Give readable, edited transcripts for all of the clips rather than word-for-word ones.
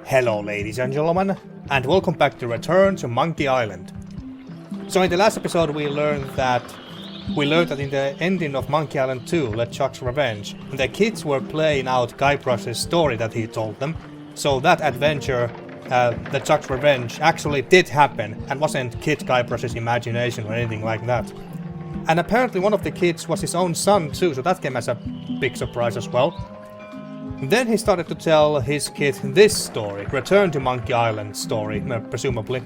Hello ladies and gentlemen, and welcome back to Return to Monkey Island. So in the last episode we learned that in the ending of Monkey Island 2, LeChuck's Revenge, the kids were playing out Guybrush's story that he told them. So that adventure, LeChuck's Revenge, actually did happen and wasn't Kid Guybrush's imagination or anything like that. And apparently one of the kids was his own son too, so that came as a big surprise as well. Then he started to tell his kid this story, Return to Monkey Island story, presumably.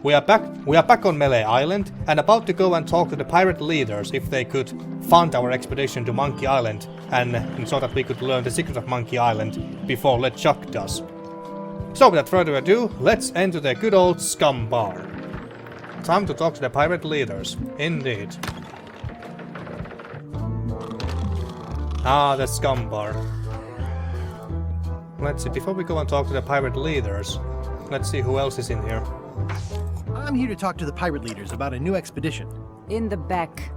We are back on Mêlée Island and about to go and talk to the pirate leaders if they could fund our expedition to Monkey Island and so that we could learn the secret of Monkey Island before LeChuck does. So without further ado, let's enter the good old Scum Bar. Time to talk to the pirate leaders, indeed. Ah, the Scum Bar. Let's see, before we go and talk to the pirate leaders, let's see who else is in here. I'm here to talk to the pirate leaders about a new expedition. In the back.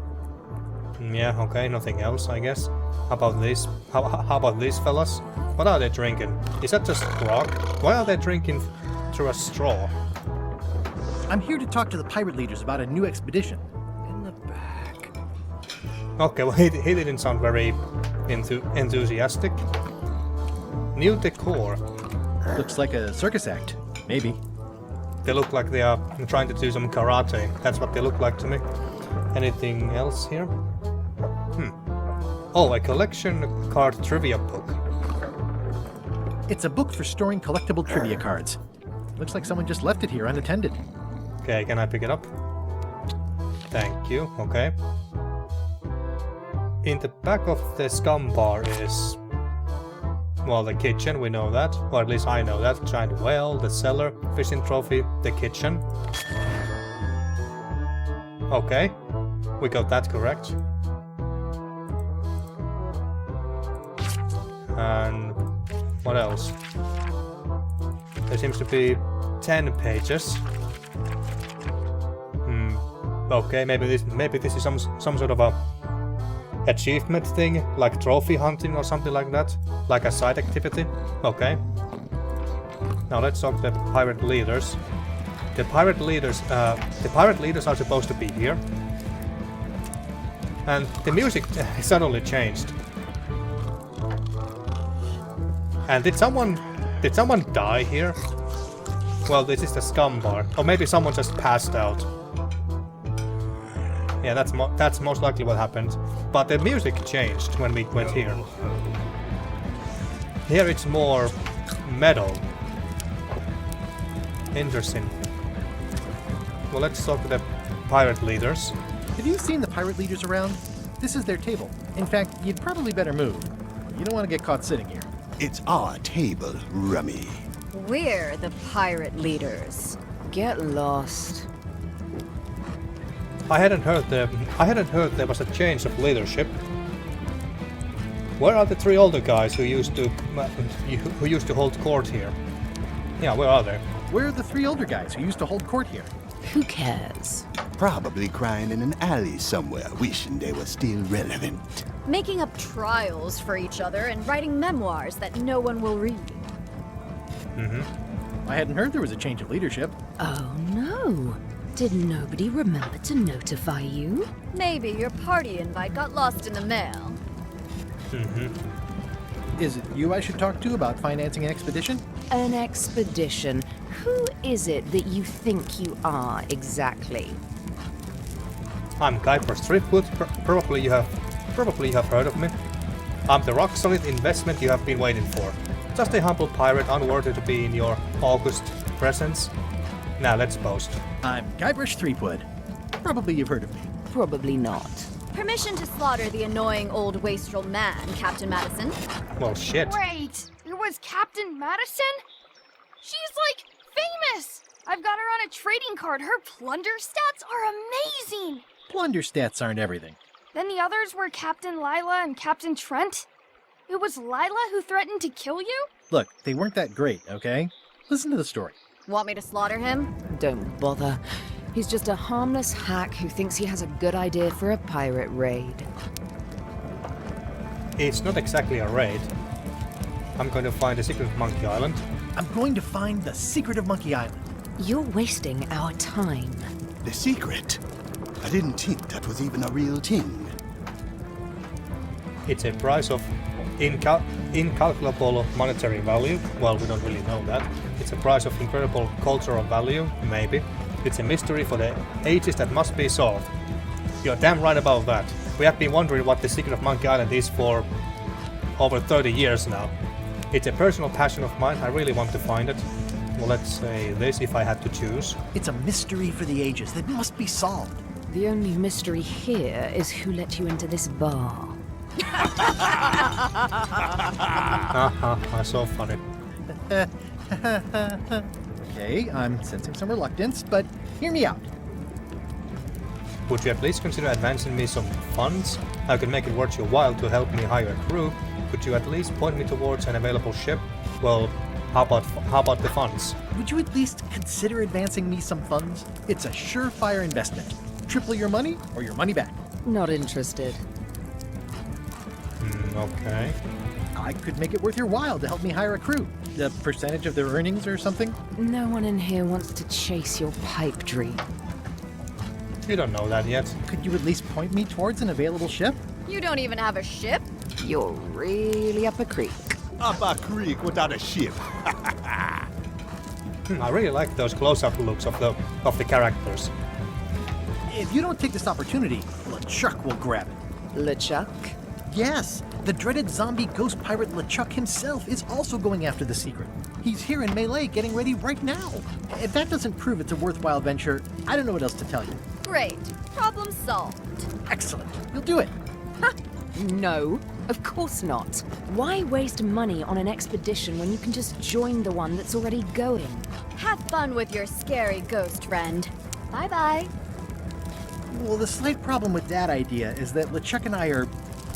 Yeah, okay, nothing else, I guess. How about this? How about these fellas? What are they drinking? Is that just grog? Why are they drinking through a straw? I'm here to talk to the pirate leaders about a new expedition. In the back. Okay, well, he didn't sound very enthusiastic. New decor. Looks like a circus act. Maybe. They look like they are trying to do some karate. That's what they look like to me. Anything else here? Oh, a collection card trivia book. It's a book for storing collectible trivia cards. Looks like someone just left it here unattended. Okay, can I pick it up? Thank you, okay. In the back of the Scum Bar is... well, the kitchen, we know that. Or at least I know that. Giant whale, the cellar, fishing trophy, the kitchen. Okay, we got that correct. And what else? There seems to be 10 pages. Okay, maybe this is some sort of a achievement thing, like trophy hunting or something like that, like a side activity. Okay. Now let's talk to the pirate leaders. The pirate leaders are supposed to be here, and the music suddenly changed. And did someone die here? Well, this is the Scum Bar, or maybe someone just passed out. Yeah, that's most likely what happened. But the music changed when we went here. Here it's more metal. Interesting. Well, let's talk to the pirate leaders. Have you seen the pirate leaders around? This is their table. In fact, you'd probably better move. You don't want to get caught sitting here. It's our table, Rummy. We're the pirate leaders. Get lost. I hadn't heard there was a change of leadership. Where are the three older guys who used to hold court here? Yeah, where are they? Where are the three older guys who used to hold court here? Who cares? Probably crying in an alley somewhere, wishing they were still relevant. Making up trials for each other and writing memoirs that no one will read. I hadn't heard there was a change of leadership. Oh no. Did nobody remember to notify you? Maybe your party invite got lost in the mail. Is it you I should talk to about financing an expedition? An expedition? Who is it that you think you are exactly? I'm Guybrush Threepwood. Probably you have heard of me. I'm the rock-solid investment you have been waiting for. Just a humble pirate unworthy to be in your august presence. Now let's boast. I'm Guybrush Threepwood. Probably you've heard of me. Probably not. Permission to slaughter the annoying old wastrel man, Captain Madison. Well, shit. Wait, it was Captain Madison? She's like famous! I've got her on a trading card. Her plunder stats are amazing! Plunder stats aren't everything. Then the others were Captain Lila and Captain Trent. It was Lila who threatened to kill you? Look, they weren't that great, okay? Listen to the story. Want me to slaughter him? Don't bother. He's just a harmless hack who thinks he has a good idea for a pirate raid. It's not exactly a raid. I'm going to find the secret of Monkey Island. I'm going to find the secret of Monkey Island. You're wasting our time. The secret? I didn't think that was even a real thing. It's a prize of incalculable monetary value. Well, we don't really know that. It's a prize of incredible cultural value, maybe. It's a mystery for the ages that must be solved. You're damn right about that. We have been wondering what the secret of Monkey Island is for over 30 years now. It's a personal passion of mine. I really want to find it. Well, let's say this if I had to choose. It's a mystery for the ages that must be solved. The only mystery here is who let you into this bar. Haha, so funny. Okay, I'm sensing some reluctance, but hear me out. Would you at least consider advancing me some funds? I could make it worth your while to help me hire a crew. Could you at least point me towards an available ship? Well, how about the funds? Would you at least consider advancing me some funds? It's a surefire investment. Triple your money or your money back. Not interested. Okay. I could make it worth your while to help me hire a crew. A percentage of their earnings or something? No one in here wants to chase your pipe dream. You don't know that yet. Could you at least point me towards an available ship? You don't even have a ship? You're really up a creek. Up a creek without a ship. I really like those close-up looks of the characters. If you don't take this opportunity, LeChuck will grab it. LeChuck? Yes, the dreaded zombie ghost pirate LeChuck himself is also going after the secret. He's here in Mêlée getting ready right now. If that doesn't prove it's a worthwhile venture, I don't know what else to tell you. Great. Problem solved. Excellent. You'll do it. No, of course not. Why waste money on an expedition when you can just join the one that's already going? Have fun with your scary ghost friend. Bye-bye. Well, the slight problem with that idea is that LeChuck and I are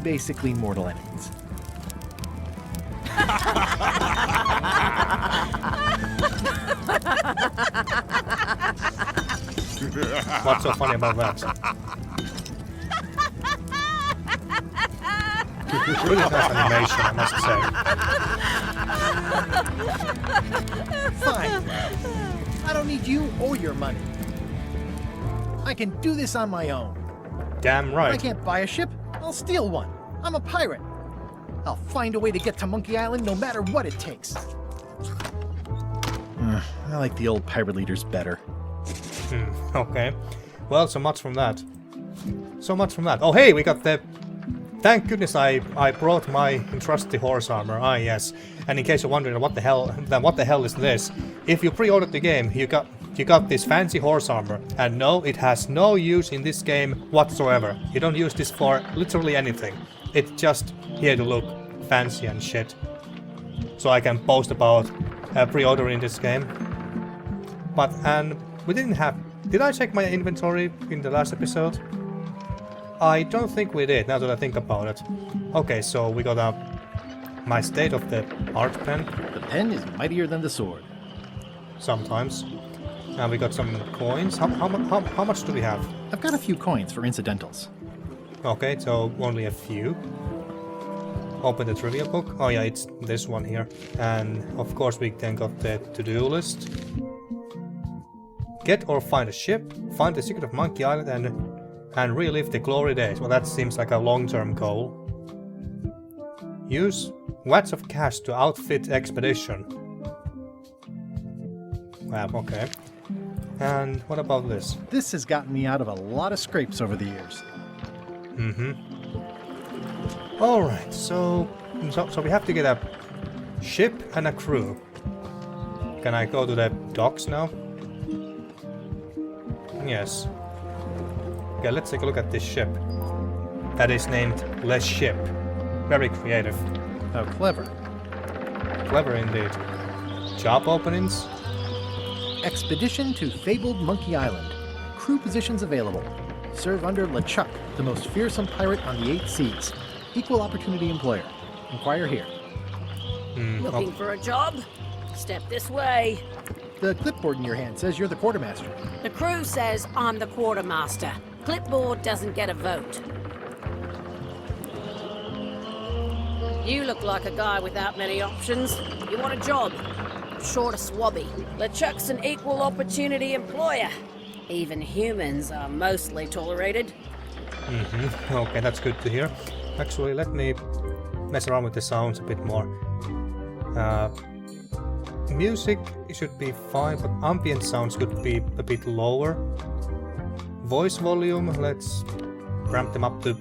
basically mortal enemies. What's so funny about that? Really nice animation, I must say. Fine. I don't need you or your money. I can do this on my own. Damn If I right. can't buy a ship, I'll steal one. I'm a pirate. I'll find a way to get to Monkey Island no matter what it takes. I like the old pirate leaders better. Okay. Well, so much from that. Oh, hey, we got the... Thank goodness I brought my trusty horse armor. Ah, yes. And in case you're wondering what the hell is this? If you pre-ordered the game, you got this fancy horse armor. And no, it has no use in this game whatsoever. You don't use this for literally anything. It's just here to look fancy and shit. So I can boast about pre-ordering this game. And we didn't have... Did I check my inventory in the last episode? I don't think we did, now that I think about it. Okay, so we got my state of the art pen. The pen is mightier than the sword. Sometimes. And we got some coins. How much do we have? I've got a few coins for incidentals. Okay, so only a few. Open the trivia book. Oh yeah, it's this one here. And of course we then got the to-do list. Get or find a ship, find the secret of Monkey Island, and relive the glory days. Well, that seems like a long-term goal. Use watts of cash to outfit expedition. Okay. And what about this? This has gotten me out of a lot of scrapes over the years. Alright, so we have to get a ship and a crew. Can I go to the docks now? Yes. Okay, let's take a look at this ship. That is named LeChuck. Very creative. How clever. Clever indeed. Job openings? Expedition to fabled Monkey Island. Crew positions available. Serve under LeChuck, the most fearsome pirate on the 8 seas. Equal opportunity employer. Inquire here. Looking for a job? Step this way. The clipboard in your hand says you're the quartermaster. The crew says I'm the quartermaster. Clipboard doesn't get a vote. You look like a guy without many options. You want a job? short of swabby. LeChuck's an equal opportunity employer. Even humans are mostly tolerated. Okay, that's good to hear. Actually, let me mess around with the sounds a bit more. Music should be fine, but ambient sounds could be a bit lower. Voice volume, let's ramp them up to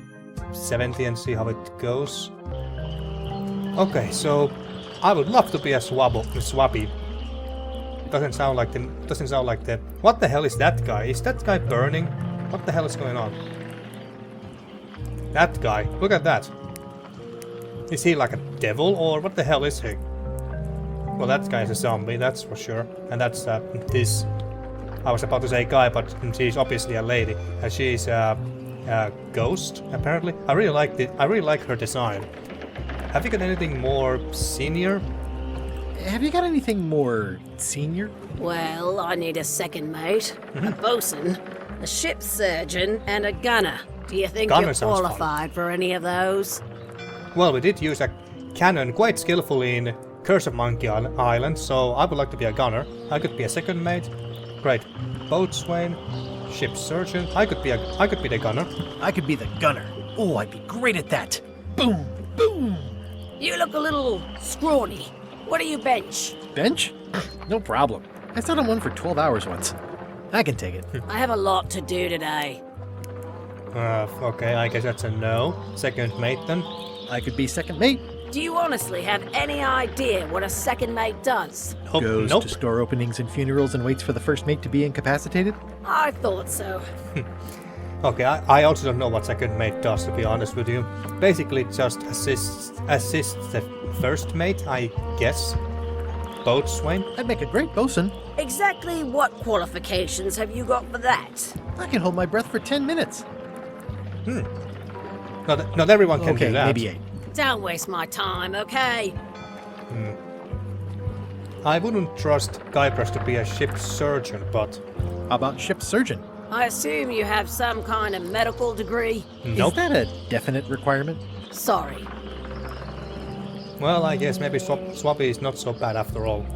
70 and see how it goes. Okay, so I would love to be a swabby. Doesn't sound like the. What the hell is that guy? Is that guy burning? What the hell is going on? That guy, look at that. Is he like a devil or what the hell is he? Well, that guy is a zombie, that's for sure. And that's this. I was about to say guy, but she's obviously a lady. She's a ghost, apparently. I really liked it. I really like her design. Have you got anything more senior? Have you got anything more senior? Well, I need a second mate, a bosun, a ship's surgeon, and a gunner. Do you think Gunner you're sounds fun. qualified for any of those? Well, we did use a cannon quite skillfully in Curse of Monkey Island, so I would like to be a gunner. I could be a second mate. Great. Boatswain, ship's surgeon. I could be the gunner. I could be the gunner. Oh, I'd be great at that. Boom, boom. You look a little scrawny. What do you bench? Bench? No problem. I sat on one for 12 hours once. I can take it. I have a lot to do today. Okay, I guess that's a no. Second mate then. I could be second mate. Do you honestly have any idea what a second mate does? Goes Nope. to store openings and funerals and waits for the first mate to be incapacitated. I thought so. Okay, I also don't know what second mate does, to be honest with you. Basically, it just assists the first mate, I guess. Boatswain. I'd make a great bosun. Exactly what qualifications have you got for that? I can hold my breath for 10 minutes. Not everyone can Okay, do that. maybe 8. Don't waste my time, okay? I wouldn't trust Guybrush to be a ship's surgeon, but How about ship's surgeon? I assume you have some kind of medical degree? nope. Is that a definite requirement? Sorry. Well, I guess maybe Swabby is not so bad after all.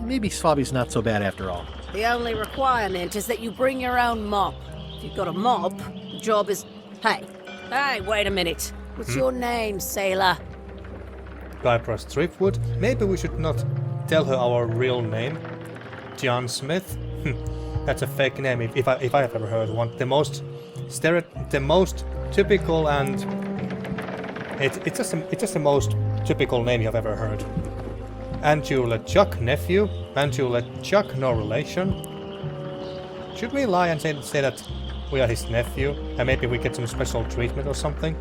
Maybe Swabby's not so bad after all. The only requirement is that you bring your own mop. If you've got a mop, the job is... Hey, wait a minute. What's your name, sailor? Guybrush Thriftwood. Maybe we should not tell her our real name. John Smith. That's a fake name if I have ever heard one. The most typical and it's just the most typical name you have ever heard. Andrew LeChuck, nephew. Andrew LeChuck, no relation. Should we lie and say that we are his nephew and maybe we get some special treatment or something?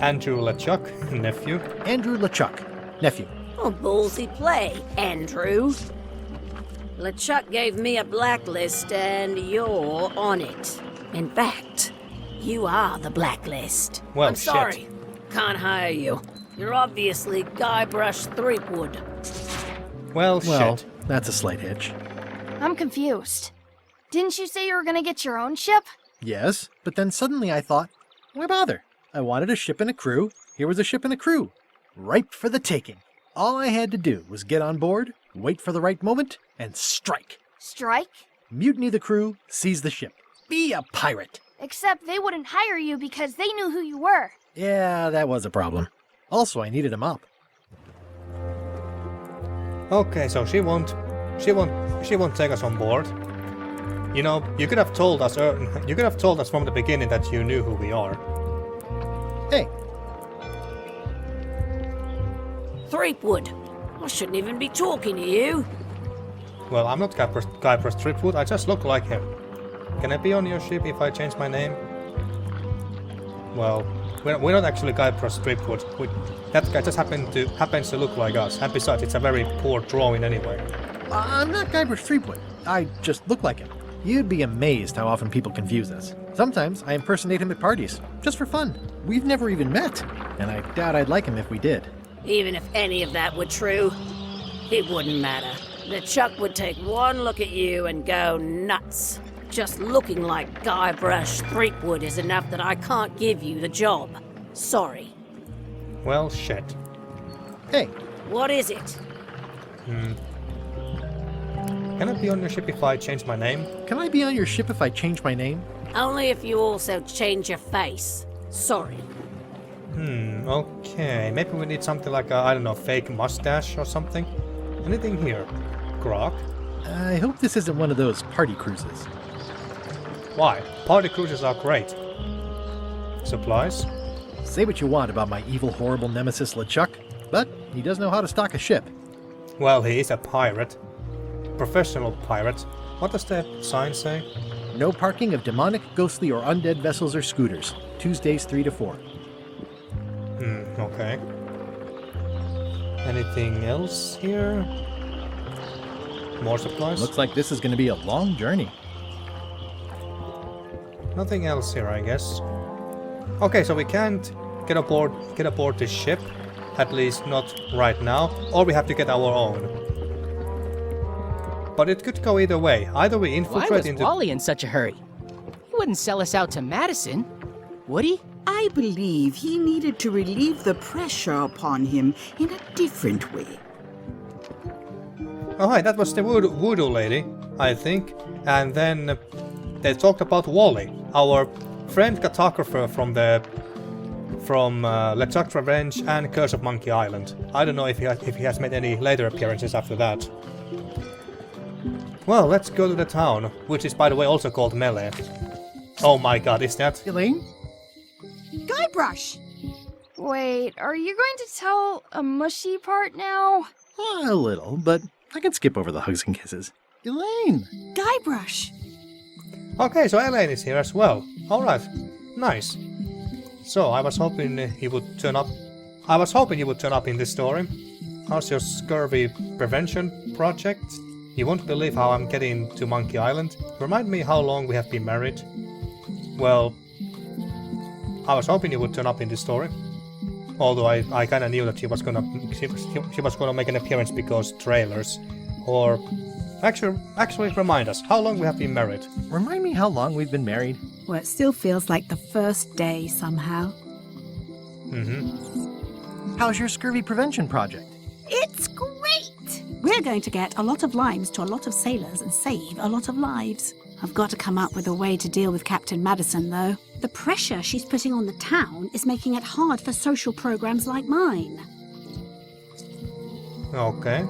Andrew LeChuck, nephew. Andrew LeChuck, nephew. Oh, ballsy play, Andrew. LeChuck gave me a blacklist and you're on it. In fact, you are the blacklist. Well, I'm sorry. Can't hire you. You're obviously Guybrush Threepwood. Well, Well, shit. that's a slight hitch. I'm confused. Didn't you say you were gonna get your own ship? Yes, but then suddenly I thought, why bother? I wanted a ship and a crew. Here was a ship and a crew. Ripe for the taking. All I had to do was get on board, wait for the right moment, and strike. Strike? Mutiny the crew, seize the ship. Be a pirate. Except they wouldn't hire you because they knew who you were. Yeah, that was a problem. Also, I needed a mop. Okay, so she won't take us on board. You know, you could have told us from the beginning that you knew who we are. Hey, Threepwood. I shouldn't even be talking to you. Well, I'm not Guybrush Threepwood, I just look like him. Can I be on your ship if I change my name? Well, we're not actually Guybrush Threepwood. That guy just happens to look like us. And besides, it's a very poor drawing anyway. I'm not Guybrush Threepwood. I just look like him. You'd be amazed how often people confuse us. Sometimes I impersonate him at parties, just for fun. We've never even met, and I doubt I'd like him if we did. Even if any of that were true, it wouldn't matter. LeChuck would take one look at you and go nuts. Just looking like Guybrush Threepwood is enough that I can't give you the job. Sorry. Well, shit. Hey, What is it? Can I be on your ship if I change my name? Can I be on your ship if I change my name? Only if you also change your face. Sorry. Okay. Maybe we need something like a, I don't know, fake mustache or something? Anything here? Grog? I hope this isn't one of those party cruises. Why? Party cruises are great. Supplies? Say what you want about my evil, horrible nemesis LeChuck, but he does know how to stock a ship. Well, he is a pirate. Professional pirate. What does the sign say? No parking of demonic, ghostly, or undead vessels or scooters. Tuesdays 3 to 4. Okay. Anything else here? More supplies? Looks like this is going to be a long journey. Nothing else here, I guess. Okay, so we can't get aboard this ship. At least not right now. Or we have to get our own. But it could go either way. Either we Why infiltrate was into... Wally in such a hurry? He wouldn't sell us out to Madison, would he? I believe he needed to relieve the pressure upon him in a different way. Oh, hi, that was the voodoo lady, I think. And then they talked about Wally, our friend cartographer from LeChuck's Revenge and Curse of Monkey Island. I don't know if he has made any later appearances after that. Well, let's go to the town, which is, by the way, also called Mêlée. Oh my god, is that... Elaine? Guybrush! Wait, are you going to tell a mushy part now? A little, but I can skip over the hugs and kisses. Elaine! Guybrush! Okay, so Elaine is here as well. Alright, nice. So, I was hoping he would turn up... in this story. How's your scurvy prevention project? You won't believe how I'm getting to Monkey Island. Remind me how long we have been married. Well, I was hoping you would turn up in this story. Although I kinda knew that she was gonna make an appearance because trailers. Or actually remind us, how long we have been married? Remind me how long we've been married? Well, it still feels like the first day somehow. How's your scurvy prevention project? It's great! We're going to get a lot of limes to a lot of sailors and save a lot of lives. I've got to come up with a way to deal with Captain Madison, though. The pressure she's putting on the town is making it hard for social programs like mine. Okay.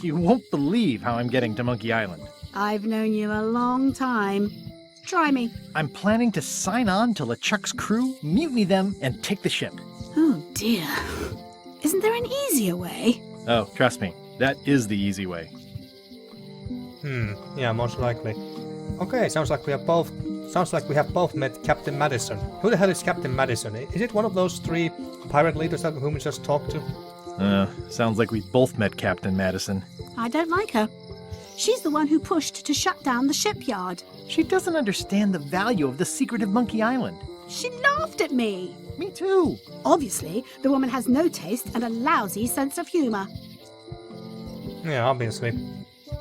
You won't believe how I'm getting to Monkey Island. I've known you a long time. Try me. I'm planning to sign on to LeChuck's crew, mutiny them, and take the ship. Oh, dear. Isn't there an easier way? Oh, trust me, that is the easy way. Yeah, most likely. Okay, sounds like we have both met Captain Madison. Who the hell is Captain Madison? Is it one of those 3 pirate leaders whom we just talked to? Sounds like we both met Captain Madison. I don't like her. She's the one who pushed to shut down the shipyard. She doesn't understand the value of the secret of Monkey Island. She laughed at me. Me too. Obviously, the woman has no taste and a lousy sense of humor. Yeah, obviously.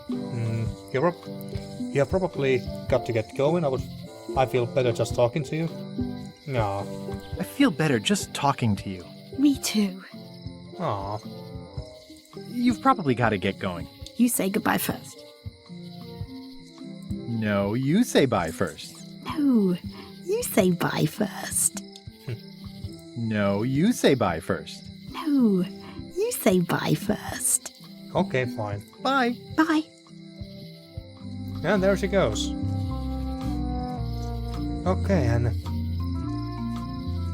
You have probably got to get going. I feel better just talking to you. No. I feel better just talking to you. Me too. Aw. You've probably got to get going. You say goodbye first. No, you say bye first. No, you say bye first. No, you say bye first. No, you say bye first. Okay, fine. Bye. Bye. And there she goes. Okay, and...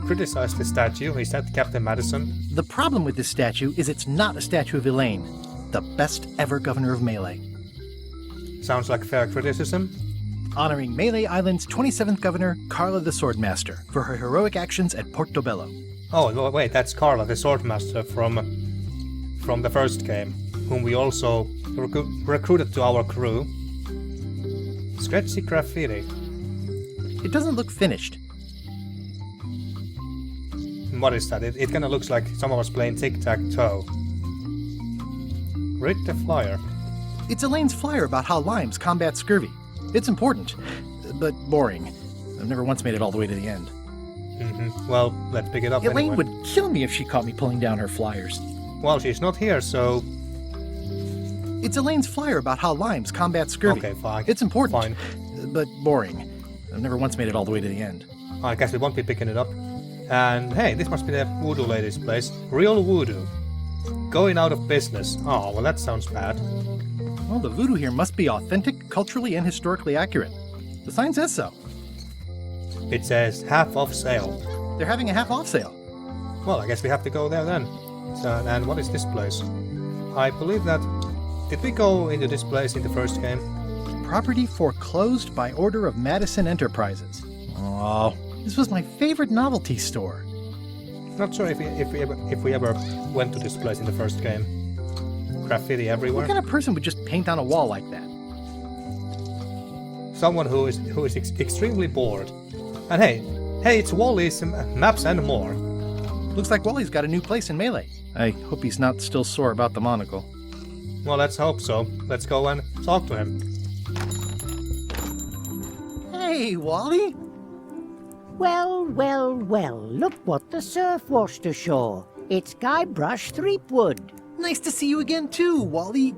criticize the statue. Is that Captain Madison? The problem with this statue is it's not a statue of Elaine, the best ever governor of Mêlée. Sounds like fair criticism. Honoring Mêlée Island's 27th governor, Carla the Swordmaster, for her heroic actions at Portobello. Oh, wait, that's Carla, the Swordmaster from the first game, whom we also recruited to our crew. Sketchy graffiti. It doesn't look finished. What is that? It kind of looks like someone was playing tic-tac-toe. Read the flyer. It's Elaine's flyer about how limes combat scurvy. It's important, but boring. I've never once made it all the way to the end. Well, let's pick it up Elaine anyway. would kill me if she caught me pulling down her flyers. Well, she's not here, so... It's Elaine's flyer about how limes combat scurvy. Okay, fine. It's important, Fine. but boring. I've never once made it all the way to the end. I guess we won't be picking it up. And hey, this must be the voodoo lady's place. Real voodoo. Going out of business. Oh, well that sounds bad. Well, the voodoo here must be authentic, culturally, and historically accurate. The sign says so. It says half off sale. They're having a half-off sale. Well, I guess we have to go there then. So, and what is this place? I believe that... Did we go into this place in the first game? Property foreclosed by order of Madison Enterprises. Oh, this was my favorite novelty store. Not sure if we ever went to this place in the first game. Graffiti everywhere. What kind of person would just paint on a wall like that? Someone who is extremely bored. And hey, it's Wally's Maps and More. Looks like Wally's got a new place in Mêlée. I hope he's not still sore about the monocle. Well, let's hope so. Let's go and talk to him. Hey, Wally! Well, well, well, look what the surf washed ashore. It's Guybrush Threepwood. Nice to see you again too, Wally.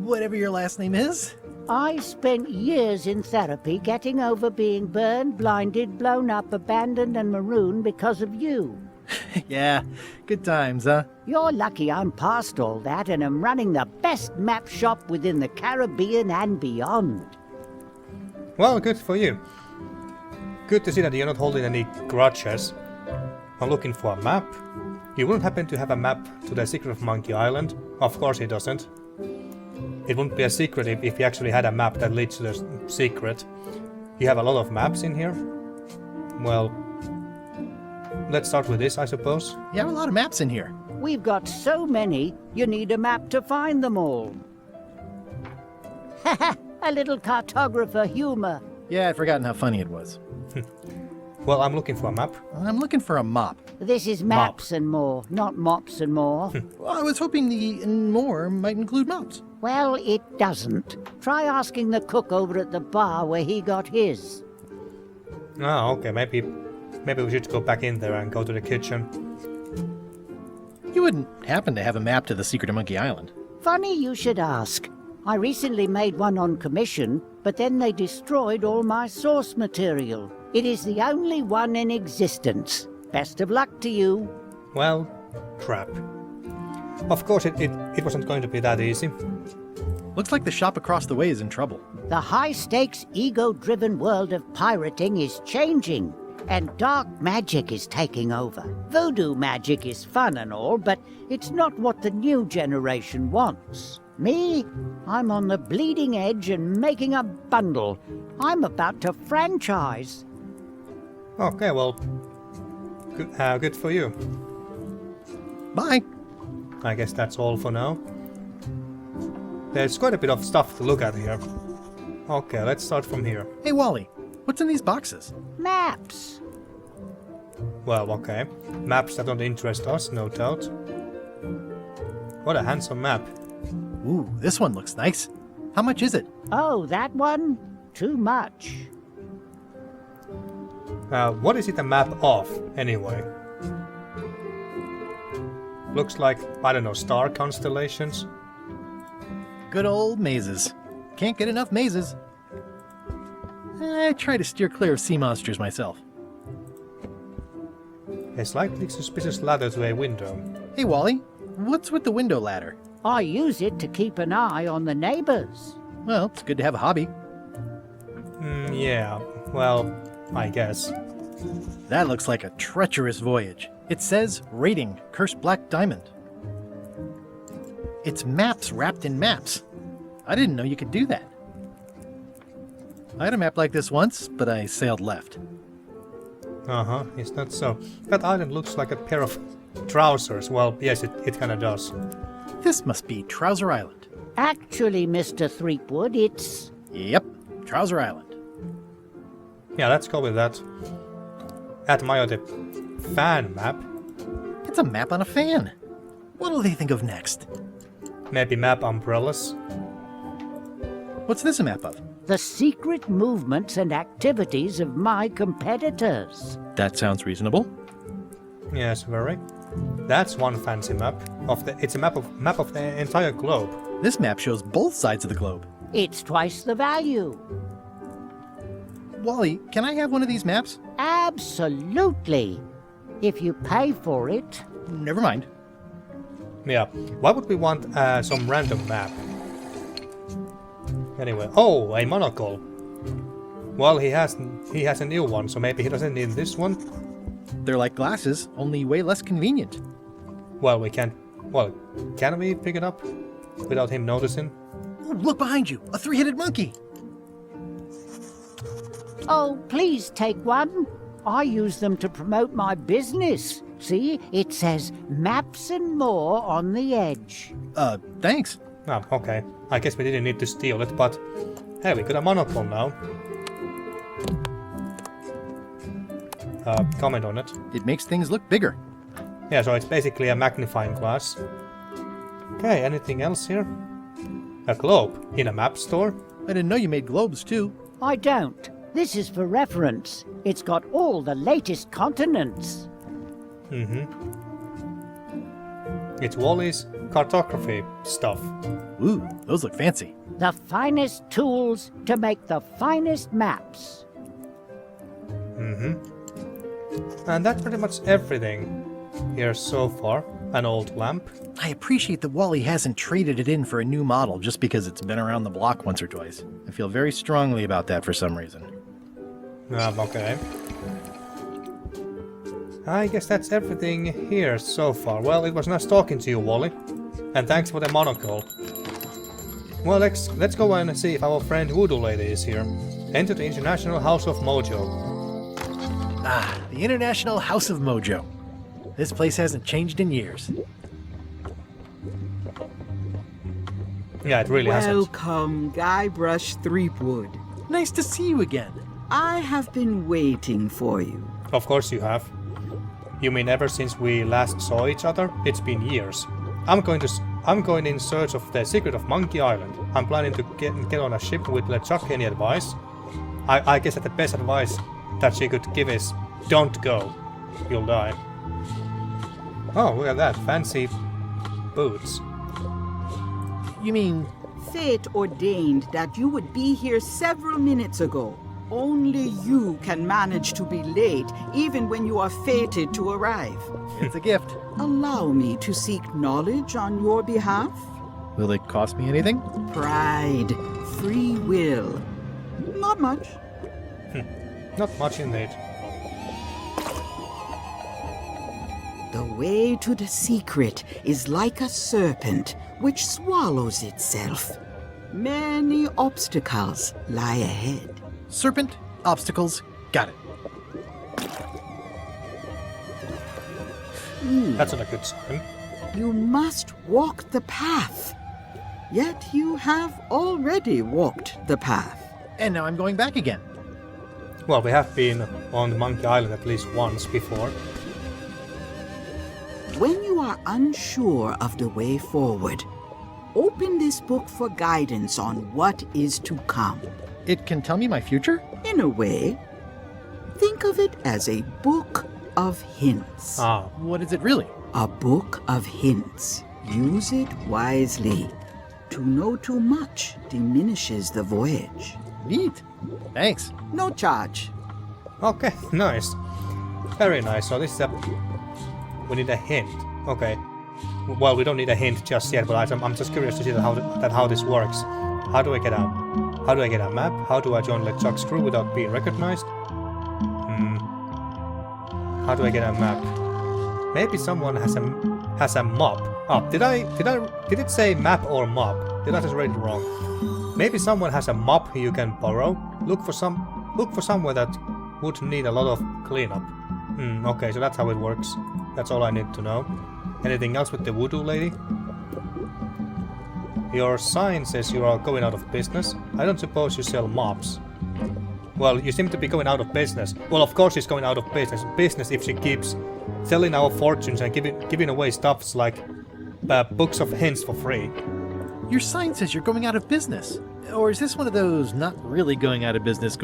Whatever your last name is. I spent years in therapy getting over being burned, blinded, blown up, abandoned, and marooned because of you. Yeah, good times, huh? You're lucky I'm past all that and am running the best map shop within the Caribbean and beyond. Well, good for you. Good to see that you're not holding any grudges. I'm looking for a map. You wouldn't happen to have a map to the secret of Monkey Island? Of course he doesn't. It wouldn't be a secret if you actually had a map that leads to the secret. You have a lot of maps in here? Well, let's start with this, I suppose. You have a lot of maps in here. We've got so many, you need a map to find them all. Haha, a little cartographer humor. Yeah, I'd forgotten how funny it was. Well, I'm looking for a map. I'm looking for a mop. This is maps and more, not mops and more. Well, I was hoping the and more might include mops. Well, it doesn't. Try asking the cook over at the bar where he got his. Oh, okay, maybe we should go back in there and go to the kitchen. You wouldn't happen to have a map to the secret of Monkey Island. Funny you should ask. I recently made one on commission, but then they destroyed all my source material. It is the only one in existence. Best of luck to you. Well, crap. Of course, it wasn't going to be that easy. Looks like the shop across the way is in trouble. The high-stakes, ego-driven world of pirating is changing, and dark magic is taking over. Voodoo magic is fun and all, but it's not what the new generation wants. Me? I'm on the bleeding edge and making a bundle. I'm about to franchise. Okay, well, good for you. Bye. I guess that's all for now. There's quite a bit of stuff to look at here. Okay, let's start from here. Hey, Wally, what's in these boxes? Maps. Well, okay. Maps that don't interest us, no doubt. What a handsome map. Ooh, this one looks nice. How much is it? Oh, that one? Too much. What is it a map of, anyway? Looks like, I don't know, star constellations? Good old mazes. Can't get enough mazes. I try to steer clear of sea monsters myself. A slightly suspicious ladder to a window. Hey, Wally, what's with the window ladder? I use it to keep an eye on the neighbors. Well, it's good to have a hobby. Yeah, well, I guess. That looks like a treacherous voyage. It says, rating, cursed black diamond. It's maps wrapped in maps. I didn't know you could do that. I had a map like this once, but I sailed left. Uh-huh, is that so? That island looks like a pair of trousers. Well, yes, it kinda does. This must be Trouser Island. Actually, Mr. Threepwood, it's... Yep, Trouser Island. Yeah, let's go with that. Admire the fan map. It's a map on a fan. What'll they think of next? Maybe map umbrellas. What's this a map of? the secret movements and activities of my competitors. That sounds reasonable. Yes, very. That's one fancy map. It's a map of the entire globe. This map shows both sides of the globe. It's twice the value. Wally, can I have one of these maps? Absolutely. If you pay for it. Never mind. Yeah. Why would we want some random map? Anyway, oh, a monocle. Well, he has a new one, so maybe he doesn't need this one. They're like glasses, only way less convenient. Well, we can't. Well, can we pick it up without him noticing? Oh, look behind you, a three-headed monkey. Oh, please take one. I use them to promote my business. See, it says maps and more on the edge. Thanks. Ah, okay. I guess we didn't need to steal it, but hey, we got a monocle now. Comment on it. It makes things look bigger. Yeah, so it's basically a magnifying glass. Okay, anything else here? A globe in a map store? I didn't know you made globes too. I don't. This is for reference. It's got all the latest continents. It's Wally's cartography stuff. Ooh, those look fancy. The finest tools to make the finest maps. And that's pretty much everything here so far. An old lamp. I appreciate that Wally hasn't traded it in for a new model just because it's been around the block once or twice. I feel very strongly about that for some reason. Okay. I guess that's everything here so far. Well, it was nice talking to you, Wally. And thanks for the monocle. Well, let's go and see if our friend Voodoo Lady is here. Enter the International House of Mojo. Ah, the International House of Mojo. This place hasn't changed in years. Yeah, it really hasn't. Welcome, Guybrush Threepwood. Nice to see you again. I have been waiting for you. Of course you have. You mean ever since we last saw each other? It's been years. I'm going in search of the secret of Monkey Island. I'm planning to get on a ship with LeChuck. Any advice? I guess that the best advice that she could give is don't go. You'll die. Oh, look at that. Fancy boots. You mean... Fate ordained that you would be here several minutes ago. Only you can manage to be late, even when you are fated to arrive. It's a gift. Allow me to seek knowledge on your behalf. Will it cost me anything? Pride, free will. Not much. Not much indeed. The way to the secret is like a serpent which swallows itself. Many obstacles lie ahead. Serpent, obstacles, got it. That's not a good sign. You must walk the path. Yet you have already walked the path. And now I'm going back again. Well, we have been on Monkey Island at least once before. When you are unsure of the way forward, open this book for guidance on what is to come. It can tell me my future? In a way. Think of it as a book of hints. Ah. What is it really? A book of hints. Use it wisely. To know too much diminishes the voyage. Neat. Thanks. No charge. Okay, nice. Very nice. So this is a... We need a hint. Okay. Well, we don't need a hint just yet, but I'm just curious to see how this works. How do I get a map? How do I join LeChuck's crew without being recognized? How do I get a map? Maybe someone has a mob. Oh, did it say map or mob? Did I just read it wrong? Maybe someone has a mob you can borrow. Look for somewhere that would need a lot of cleanup. Okay, so that's how it works. That's all I need to know. Anything else with the Voodoo Lady? Your sign says you are going out of business. I don't suppose you sell mobs. Well, you seem to be going out of business. Well, of course she's going out of business if she keeps selling our fortunes and giving away stuffs like books of hints for free. Your sign says you're going out of business. Or is this one of those not really going out of business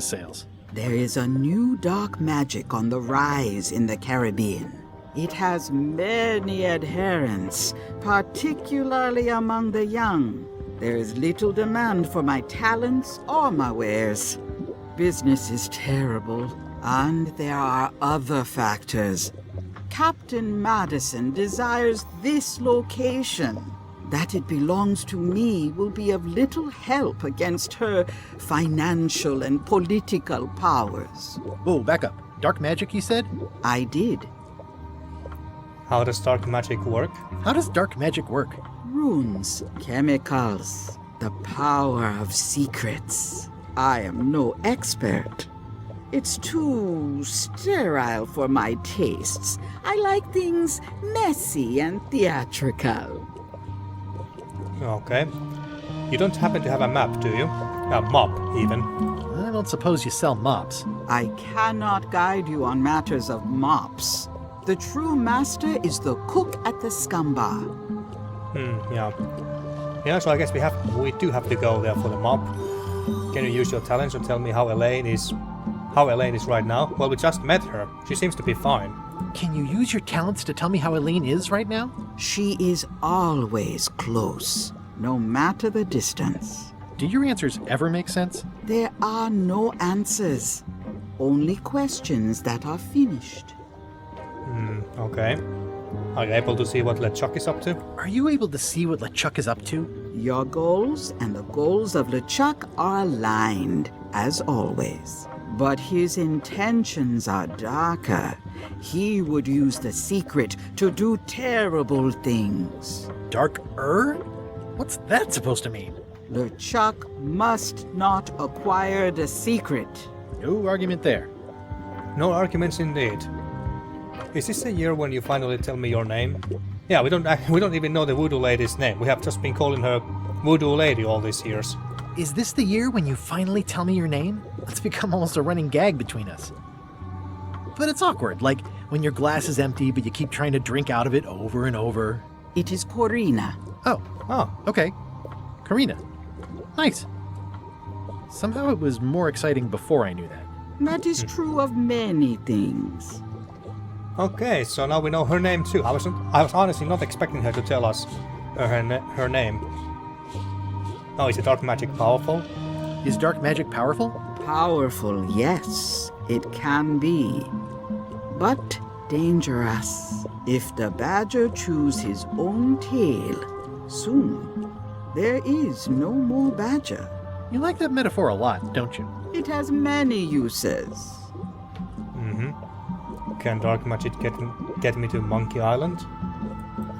sales? There is a new dark magic on the rise in the Caribbean. It has many adherents, particularly among the young. There is little demand for my talents or my wares. Business is terrible, and there are other factors. Captain Madison desires this location. That it belongs to me will be of little help against her financial and political powers. Oh, back up. Dark magic, you said? I did. How does dark magic work? How does dark magic work? Runes, chemicals, the power of secrets. I am no expert. It's too sterile for my tastes. I like things messy and theatrical. Okay. You don't happen to have a map, do you? A mop, even. I don't suppose you sell mops. I cannot guide you on matters of mops. The true master is the cook at the Scum Bar. Yeah. Yeah, so I guess we do have to go there for the mop. Can you use your talents or tell me how Elaine is right now? Well, we just met her. She seems to be fine. Can you use your talents to tell me how Elaine is right now? She is always close, no matter the distance. Do your answers ever make sense? There are no answers, only questions that are finished. Okay. Are you able to see what LeChuck is up to? Are you able to see what LeChuck is up to? Your goals and the goals of LeChuck are aligned, as always. But his intentions are darker. He would use the secret to do terrible things. Darker? What's that supposed to mean? LeChuck must not acquire the secret. No argument there. No arguments indeed. Is this the year when you finally tell me your name? Yeah, we don't even know the voodoo lady's name. We have just been calling her Voodoo Lady all these years. Is this the year when you finally tell me your name? It's become almost a running gag between us. But it's awkward, like when your glass is empty but you keep trying to drink out of it over and over. It is Corina. Oh, okay. Karina. Nice. Somehow it was more exciting before I knew that. That is true of many things. Okay, so now we know her name too. I was honestly not expecting her to tell us her name. Oh, is the dark magic powerful? Is dark magic powerful? Powerful, yes, it can be. But dangerous. If the badger chews his own tail, soon there is no more badger. You like that metaphor a lot, don't you? It has many uses. Can dark magic get me to Monkey Island?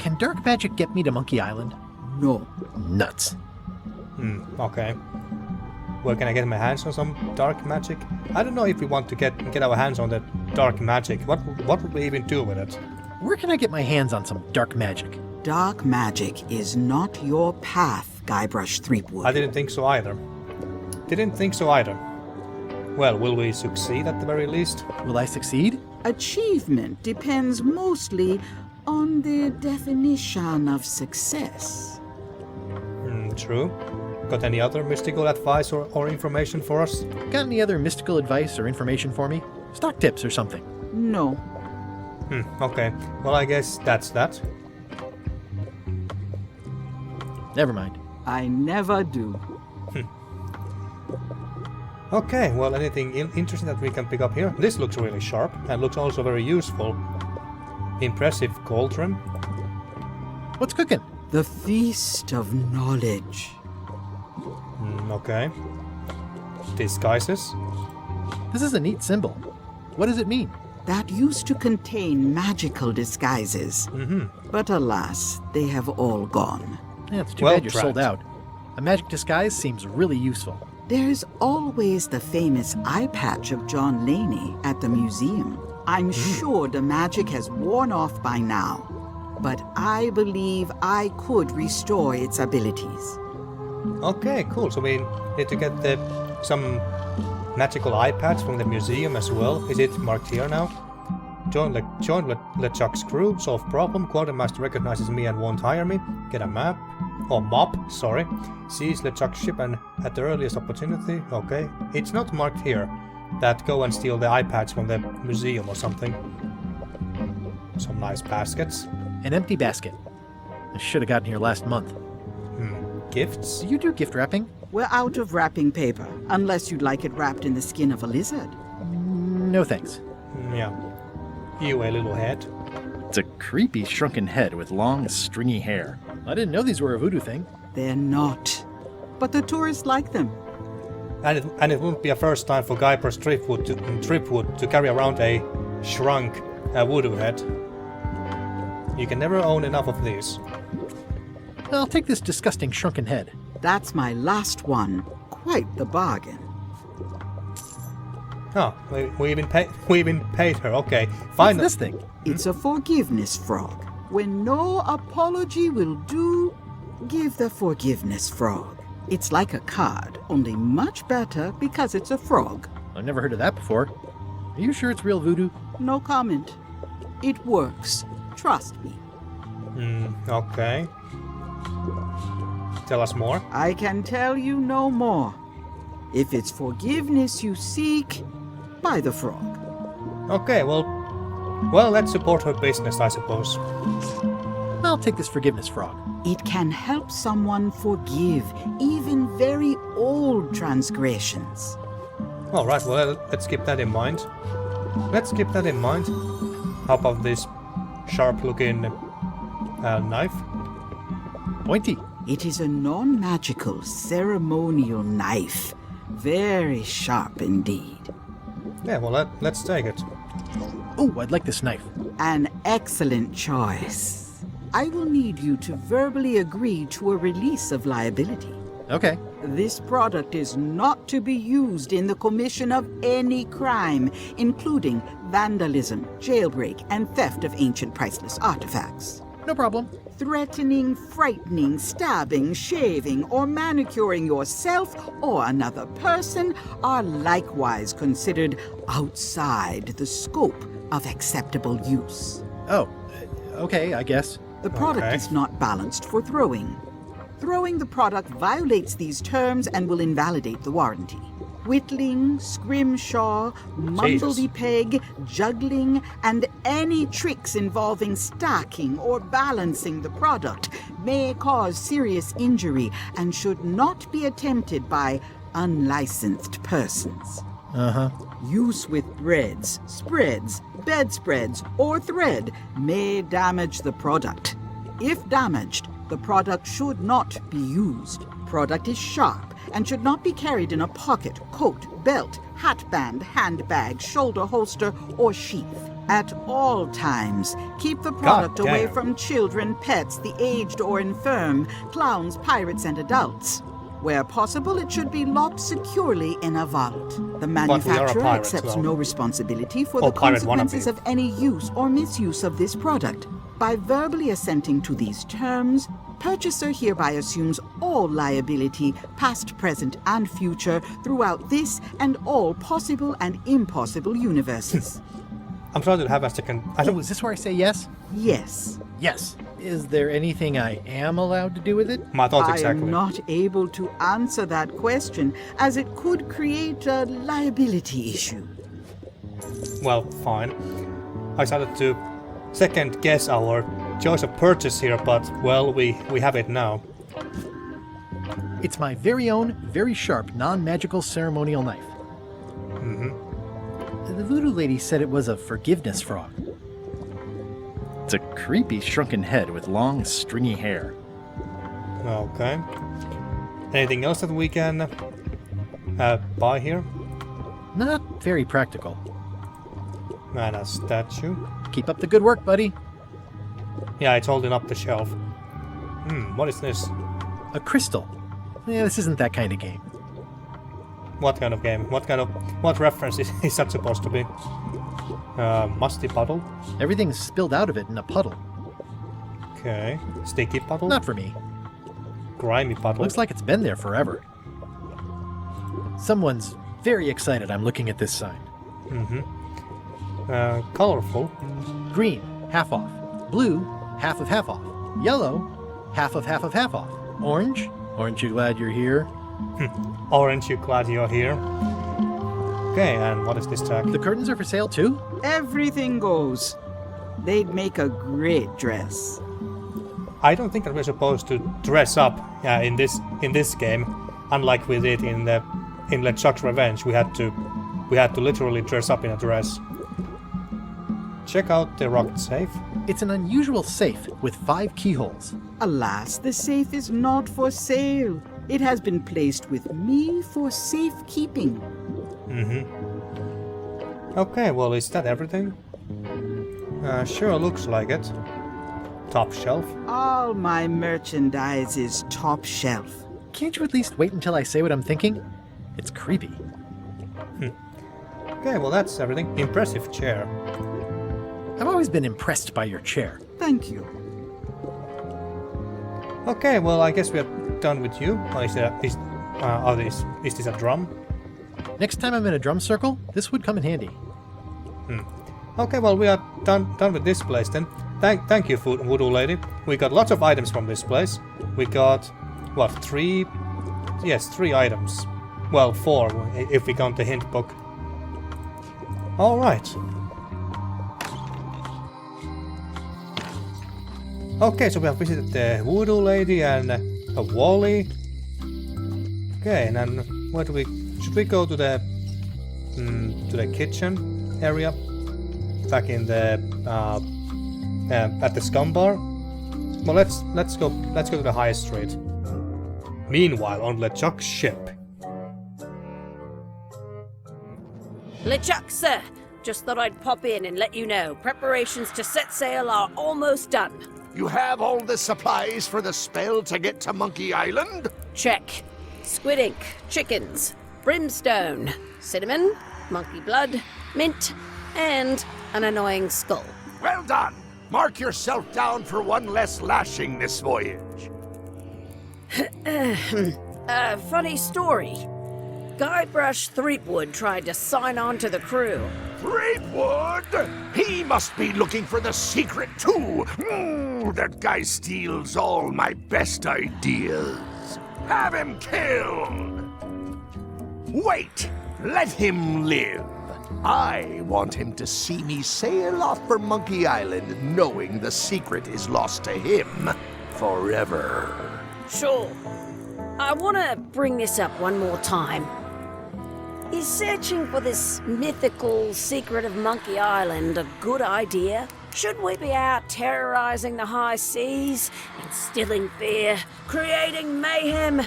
Can dark magic get me to Monkey Island? No. Nuts. Okay. Well, can I get my hands on some dark magic? I don't know if we want to get our hands on the dark magic. What would we even do with it? Where can I get my hands on some dark magic? Dark magic is not your path, Guybrush Threepwood. I didn't think so either. Well, will we succeed at the very least? Will I succeed? Achievement depends mostly on the definition of success. True. Got any other mystical advice or information for us? Got any other mystical advice or information for me? Stock tips or something? No. Okay. Well, I guess that's that. Never mind. I never do. Okay, well, anything interesting that we can pick up here? This looks really sharp and looks also very useful. Impressive cauldron. What's cooking? The Feast of Knowledge. Okay. Disguises. This is a neat symbol. What does it mean? That used to contain magical disguises. But alas, they have all gone. Yeah, it's too bad you're sold out. A magic disguise seems really useful. There's always the famous eye patch of John Laney at the museum. I'm sure the magic has worn off by now, but I believe I could restore its abilities. Okay, cool. So we need to get some magical eye patch from the museum as well. Is it marked here now? Join LeChuck's crew, solve problem, quartermaster recognizes me and won't hire me, get a map, or mop, sorry, seize LeChuck's ship and at the earliest opportunity, okay. It's not marked here, that go and steal the iPads from the museum or something. Some nice baskets. An empty basket. I should have gotten here last month. Gifts? Do you do gift wrapping? We're out of wrapping paper, unless you'd like it wrapped in the skin of a lizard. No thanks. Yeah. You a little head. It's a creepy shrunken head with long, stringy hair. I didn't know these were a voodoo thing. They're not. But the tourists like them. And it wouldn't be a first time for Guybrush Threepwood to carry around a shrunk voodoo head. You can never own enough of these. I'll take this disgusting shrunken head. That's my last one. Quite the bargain. Oh, we even paid her. Okay, What's fine. this thing? It's a forgiveness frog. When no apology will do, give the forgiveness frog. It's like a card, only much better because it's a frog. I've never heard of that before. Are you sure it's real voodoo? No comment. It works. Trust me. Okay. Tell us more. I can tell you no more. If it's forgiveness you seek, buy the frog. Okay, well, let's support her business, I suppose. I'll take this forgiveness frog. It can help someone forgive even very old transgressions. All right, well, let's keep that in mind. How about this sharp-looking knife? Pointy. It is a non-magical ceremonial knife. Very sharp indeed. Yeah, well, let's take it. Oh, I'd like this knife. An excellent choice. I will need you to verbally agree to a release of liability. Okay. This product is not to be used in the commission of any crime, including vandalism, jailbreak, and theft of ancient priceless artifacts. No problem. Threatening, frightening, stabbing, shaving, or manicuring yourself or another person are likewise considered outside the scope of acceptable use. Oh, okay, I guess. The product is not balanced for throwing. Throwing the product violates these terms and will invalidate the warranty. Whittling, scrimshaw, mumbledy-peg, juggling, and any tricks involving stacking or balancing the product may cause serious injury and should not be attempted by unlicensed persons. Use with breads, spreads, bedspreads, or thread may damage the product. If damaged, the product should not be used. Product is sharp and should not be carried in a pocket, coat, belt, hatband, handbag, shoulder holster, or sheath. At all times, keep the product away from children, pets, the aged or infirm, clowns, pirates, and adults. Where possible, it should be locked securely in a vault. The manufacturer accepts no responsibility for the consequences of any use or misuse of this product. By verbally assenting to these terms, purchaser hereby assumes all liability, past, present, and future, throughout this and all possible and impossible universes. I'm trying to have a second. Oh, is this where I say yes? Yes. Yes. Is there anything I am allowed to do with it? My thoughts exactly. I am not able to answer that question, as it could create a liability issue. Well, fine. I started to second guess our choice of purchase here, but, well, we have it now. It's my very own, very sharp, non-magical ceremonial knife. The voodoo lady said it was a forgiveness frog. It's a creepy shrunken head with long, stringy hair. Okay. Anything else that we can buy here? Not very practical. And a statue. Keep up the good work, buddy. Yeah, it's holding up the shelf. What is this? A crystal. Yeah, this isn't that kind of game. What kind of game? What reference is that supposed to be? Musty puddle? Everything's spilled out of it in a puddle. Okay. Sticky puddle? Not for me. Grimy puddle? Looks like it's been there forever. Someone's very excited I'm looking at this sign. Colorful. Green, half off. Blue, half off. Yellow, half off. Orange, aren't you glad you're here? Aren't you glad you're here? Okay, and what is this tag? The curtains are for sale too? Everything goes. They'd make a great dress. I don't think that we're supposed to dress up in this game, unlike we did in LeChuck's Revenge. We had to literally dress up in a dress. Check out the rocket safe. It's an unusual safe with 5 keyholes. Alas, the safe is not for sale. It has been placed with me for safekeeping. Okay, well, is that everything? Sure looks like it. Top shelf. All my merchandise is top shelf. Can't you at least wait until I say what I'm thinking? It's creepy. Okay, well, that's everything. Impressive chair. I've always been impressed by your chair. Thank you. Okay, well, I guess we're done with you. Is this a drum? Next time I'm in a drum circle, this would come in handy. Okay, well, we are done with this place then. Thank you, Voodoo Lady. We got lots of items from this place. We got, what, 3? Yes, 3 items. Well, 4, if we count the hint book. Alright. Okay, so we have visited the Voodoo Lady and a Wally. Okay, and then where do we... Should we go to the kitchen area? Back in the at the Scum Bar? Well, let's go to the high street. Meanwhile, on LeChuck's ship. LeChuck, sir. Just thought I'd pop in and let you know. Preparations to set sail are almost done. You have all the supplies for the spell to get to Monkey Island? Check. Squid ink, chickens, brimstone, cinnamon, monkey blood, mint, and an annoying skull. Well done! Mark yourself down for one less lashing this voyage. Funny story. Guybrush Threepwood tried to sign on to the crew. Threepwood? He must be looking for the secret too. That guy steals all my best ideas. Have him killed! Wait! Let him live! I want him to see me sail off for Monkey Island knowing the secret is lost to him forever. Sure. I want to bring this up one more time. Is searching for this mythical secret of Monkey Island a good idea? Should we be out terrorizing the high seas, instilling fear, creating mayhem,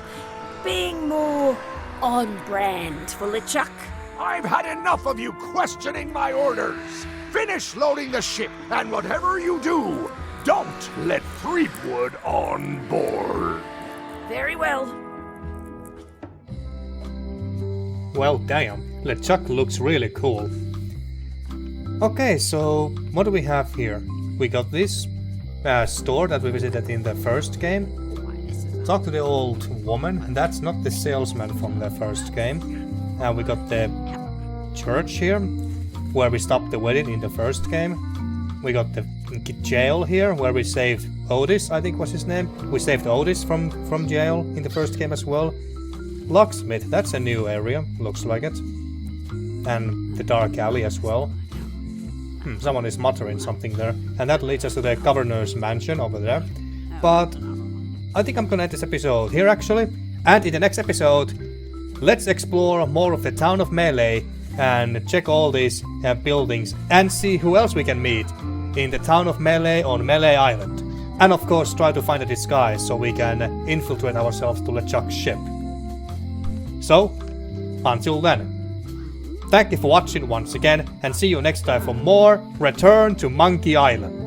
being more on brand for LeChuck? I've had enough of you questioning my orders. Finish loading the ship, and whatever you do, don't let Threepwood on board. Very well. Well, damn. LeChuck looks really cool. Okay, so what do we have here? We got this store that we visited in the first game. Talk to the old woman, and that's not the salesman from the first game. We got the church here, where we stopped the wedding in the first game. We got the jail here, where we saved Otis, I think was his name. We saved Otis from jail in the first game as well. Locksmith, that's a new area, looks like it. And the dark alley as well. Someone is muttering something there. And that leads us to the governor's mansion over there. But I think I'm gonna end this episode here actually. And in the next episode, let's explore more of the town of Mêlée and check all these buildings and see who else we can meet in the town of Mêlée on Mêlée Island. And of course try to find a disguise so we can infiltrate ourselves to LeChuck's ship. So, until then, thank you for watching once again and see you next time for more Return to Monkey Island.